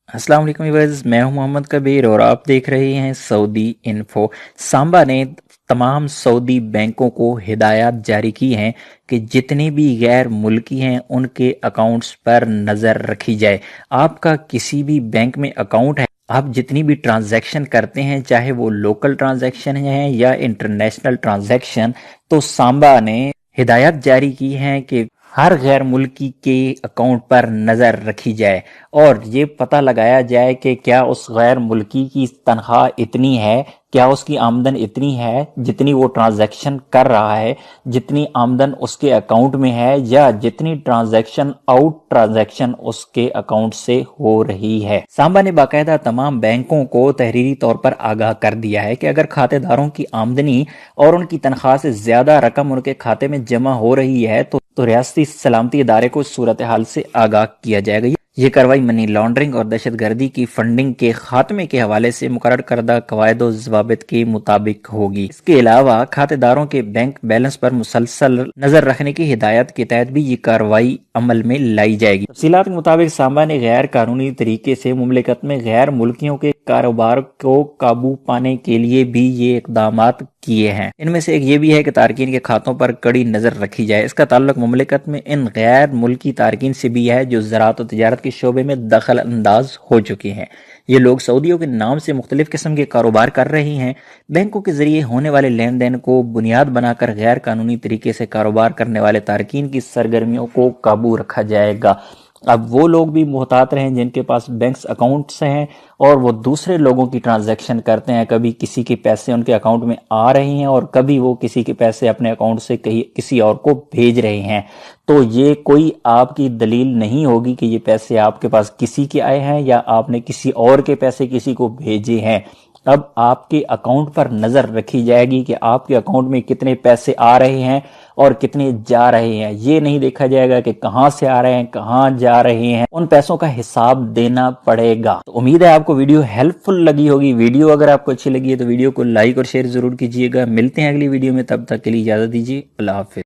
अस्सलाम वालेकुम व्यूअर्स, मैं हूं मोहम्मद कबीर और आप देख रहे हैं सऊदी इन्फो। सांबा ने तमाम सऊदी बैंकों को हिदायत जारी की हैं कि जितने भी गैर मुल्की हैं उनके अकाउंट्स पर नज़र रखी जाए। आपका किसी भी बैंक में अकाउंट है, आप जितनी भी ट्रांजैक्शन करते हैं, चाहे वो लोकल ट्रांजैक्शन है या इंटरनेशनल ट्रांजैक्शन, तो सांबा ने हिदायत जारी की है कि हर गैर मुल्की के अकाउंट पर नज़र रखी जाए और ये पता लगाया जाए कि क्या उस गैर मुल्की की तनख्वाह इतनी है, क्या उसकी आमदन इतनी है जितनी वो ट्रांजैक्शन कर रहा है, जितनी आमदन उसके अकाउंट में है, या जितनी ट्रांजैक्शन आउट ट्रांजैक्शन उसके अकाउंट से हो रही है। सांबा ने बाकायदा तमाम बैंकों को तहरीरी तौर पर आगाह कर दिया है कि अगर खातेदारों की आमदनी और उनकी तनख्वाह से ज्यादा रकम उनके खाते में जमा हो रही है तो रियासती सलामती इदारे को सूरत हाल से आगाह किया जाएगा। ये कार्रवाई मनी लॉन्ड्रिंग और दहशतगर्दी की फंडिंग के खात्मे के हवाले से मुकर्रर करदा कवायद व ज़वाबित के मुताबिक होगी। इसके अलावा खातेदारों के बैंक बैलेंस पर मुसलसल नजर रखने की हिदायत के तहत भी ये कार्रवाई अमल में लाई जाएगी। तफसीलात के मुताबिक सांबा ने गैर कानूनी तरीके से मुमलिकत में गैर मुल्कियों के कारोबार को काबू पाने के लिए भी ये इकदाम किए हैं। इनमें से एक ये भी है कि तारकीन के खातों पर कड़ी नजर रखी जाए। इसका ताल्लुक मुमलिकत में इन गैर मुल्की तारकीन से भी है जो ज़राअत और तिजारत के शोबे में दखल अंदाज हो चुके हैं। ये लोग सऊदियों के नाम से मुख्तलिफ किस्म के कारोबार कर रहे हैं। बैंकों के जरिए होने वाले लेन देन को बुनियाद बनाकर गैर कानूनी तरीके से कारोबार करने वाले तारकीन की सरगर्मियों को काबू रखा जाएगा। अब वो लोग भी मुहतात रहें जिनके पास बैंक्स अकाउंट्स हैं और वो दूसरे लोगों की ट्रांजैक्शन करते हैं। कभी किसी के पैसे उनके अकाउंट में आ रहे हैं और कभी वो किसी के पैसे अपने अकाउंट से कहीं किसी और को भेज रहे हैं। तो ये कोई आपकी दलील नहीं होगी कि ये पैसे आपके पास किसी के आए हैं या आपने किसी और के पैसे किसी को भेजे हैं। अब आपके अकाउंट पर नजर रखी जाएगी कि आपके अकाउंट में कितने पैसे आ रहे हैं और कितने जा रहे हैं। ये नहीं देखा जाएगा कि कहां से आ रहे हैं, कहां जा रहे हैं। उन पैसों का हिसाब देना पड़ेगा। तो उम्मीद है आपको वीडियो हेल्पफुल लगी होगी। वीडियो अगर आपको अच्छी लगी है तो वीडियो को लाइक और शेयर जरूर कीजिएगा। मिलते हैं अगली वीडियो में, तब तक के लिए इजाजत दीजिए। अल्लाह हाफिज।